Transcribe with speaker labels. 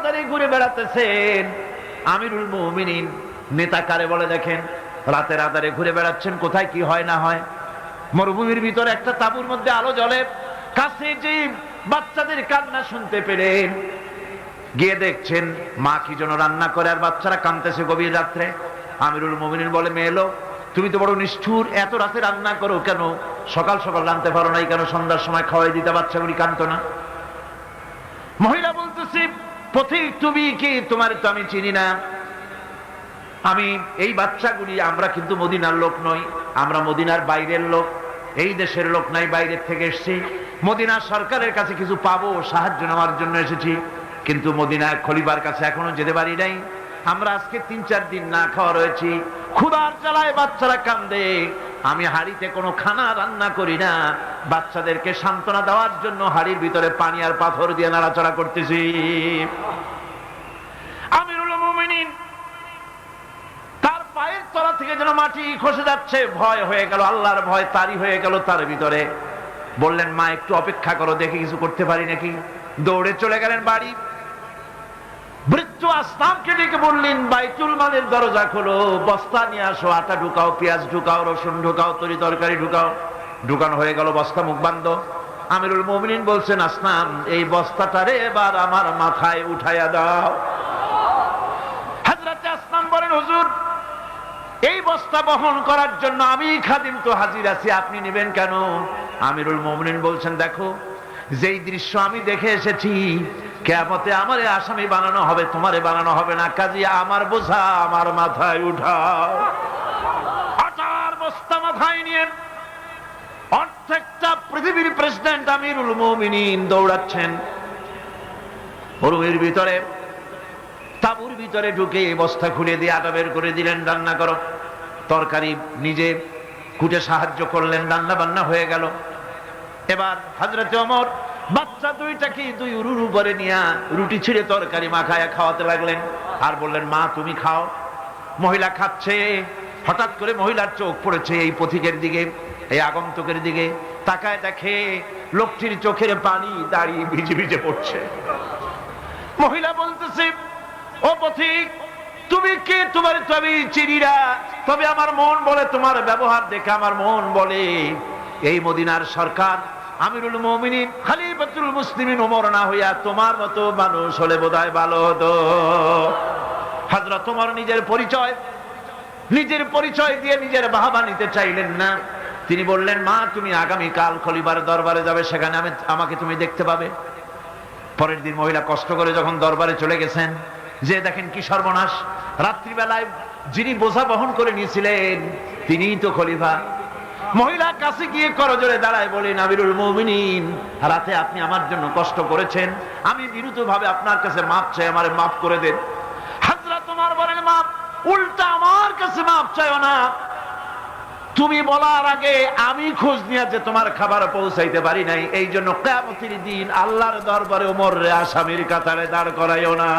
Speaker 1: আধারে ঘুরে বেড়াতেছেন। আমিরুল মুমিনিন নেতা কারে বলে দেখেন, রাতের আধারে ঘুরে বেড়াচ্ছেন, কোথায় কি হয় না হয়। মরুভূমির ভিতরে একটা তাঁবুর মধ্যে আলো জ্বলে, কাছে যে বাচ্চাদের কান্না শুনতে পেলেন, গিয়ে দেখছেন মা কি যেন রান্না করে আর বাচ্চারা কাঁদতেছে গভীর রাত্রে। আমিরুল মুমিনিন বলে, মেয়ে এলো, তুমি তো বড় নিষ্ঠুর, এত রাতে রান্না করো কেন? সকাল সকাল রাঁধতে পারো নাই কেন? সন্ধ্যার সময় খাওয়াই দিতে, বাচ্চাগুলি কাঁদতো না। মহিলা বলতেছি, পথিক তুমি কি? তোমার তো আমি চিনি না। আমি এই বাচ্চাগুলি, আমরা কিন্তু মদিনার লোক নই, আমরা মদিনার বাইরের লোক, এই দেশের লোক নাই, বাইরের থেকে এসেছি। মদিনার সরকারের কাছে কিছু পাবো, সাহায্য নেওয়ার জন্য এসেছি, কিন্তু মদিনার খলিফার কাছে এখনো যেতে পারি নাই। আমরা আজকে 3-4 দিন না খাওয়া রয়েছি, ক্ষুধার জ্বালায় বাচ্চারা কান্দে। আমি হাড়িতে কোনো খানা রান্না করি না, বাচ্চাদেরকে সান্ত্বনা দেওয়ার জন্য হাড়ির ভিতরে পানি আর পাথর দিয়ে নাড়াচাড়া করতেছি। আমিরুল মুমিনিন তার পায়ের তলা থেকে যেন মাটি খসে যাচ্ছে, ভয় হয়ে গেল, আল্লাহর ভয় তারই হয়ে গেল তার ভিতরে। বললেন, মা একটু অপেক্ষা করো, দেখি কিছু করতে পারি নাকি। দৌড়ে চলে গেলেন বাড়ি। বৃদ্ধ আসলামকে ডেকে বললেন, বাইতুল মালের দরজা খোলো, বস্তা নিয়ে আসো, আটা ঢুকাও, পেঁয়াজ ঢুকাও, রসুন ঢুকাও, তরি তরকারি ঢুকাও। ঢুকানো হয়ে গেল, বস্তা মুখ বান্ধ। আমিরুল মুমিনিন বলছেন, আসলাম এই বস্তাটারে এবার আমার মাথায় উঠাইয়া দাও। হযরত আসলাম বলেন, হুজুর এই বস্তা বহন করার জন্য আমি খাদিম তো হাজির আছি, আপনি নেবেন কেন? আমিরুল মুমিনিন বলছেন, দেখো যেই দৃশ্য আমি দেখে এসেছি, কিয়ামতে আমারে আসামি বানানো হবে, তোমারে বানানো হবে না, কাজী আমার বোঝা আমার মাথায় উঠাও। আটার বস্তা মাথায় নিয়ে অর্ধেকটা পৃথিবীর প্রেসিডেন্ট আমিরুল মুমিনিন দৌড়াচ্ছেন। মরুভূমির ভিতরে তাঁবুর ভিতরে ঢুকে বস্তা খুলে দিয়ে আটা বের করে দিলেন, রান্না করো। তরকারি নিজে কুটে সাহায্য করলেন, রান্না বান্না হয়ে গেল। এবার হযরত ওমর বাচ্চা দুইটাকে দুই উরুর উপরে নিয়ে রুটি ছিঁড়ে তরকারি মাখায়া খাওয়াতে লাগলেন, আর বললেন, মা তুমি খাও। মহিলা খাচ্ছে। হঠাৎ করে মহিলার চোখ পড়েছে এই পথিকের দিকে, এই আগন্তুকের দিকে। তাকায় দেখে লোকটির চোখের পানি দাঁড়িয়ে ভিজে ভিজে পড়ছে। মহিলা বলতেছে, ও পথিক তুমি কে? তোমার তো আমি চিনি না, তবে আমার মন বলে, তোমার ব্যবহার দেখে আমার মন বলে এই মদিনার সরকার আমিরুল মুমিনিন খলিফাতুল মুসলিমিন ওমর না হইয়া তোমার মতো মানুষ হলে বোধহয় ভালো হতো। হযরত ওমর নিজের পরিচয় দিয়ে নিজের বাহবা নিতে চাইলেন না। তিনি বললেন, মা তুমি আগামী কাল খলিফার দরবারে যাবে, সেখানে আমাকে তুমি দেখতে পাবে। পরের দিন মহিলা কষ্ট করে যখন দরবারে চলে গেছেন, যে দেখেন কি সর্বনাশ, রাত্রিবেলায় যিনি বোঝা বহন করে নিয়েছিলেন তিনিই তো খলিফা। মহিলা কাছে গিয়ে করজোড়ে দাঁড়ায় বলেন, আমিরুল মুমিনিন রাতে আপনি আমার জন্য কষ্ট করেছেন, আমি বিরুদ্ধভাবে আপনার কাছে মাপ চাই, আমারে মাফ করে দেন। হযরত ওমর বলেন, মাপ? উল্টা আমার কাছে মাপ চাইও না, তুমি বলার আগে আমি খোঁজ নিয়ে যে তোমার খাবার পৌঁছাইতে পারি নাই, এই জন্য কিয়ামতের দিন আল্লাহর দরবারে ওমর রে আসামির কাতারে দাঁড় করাইও না।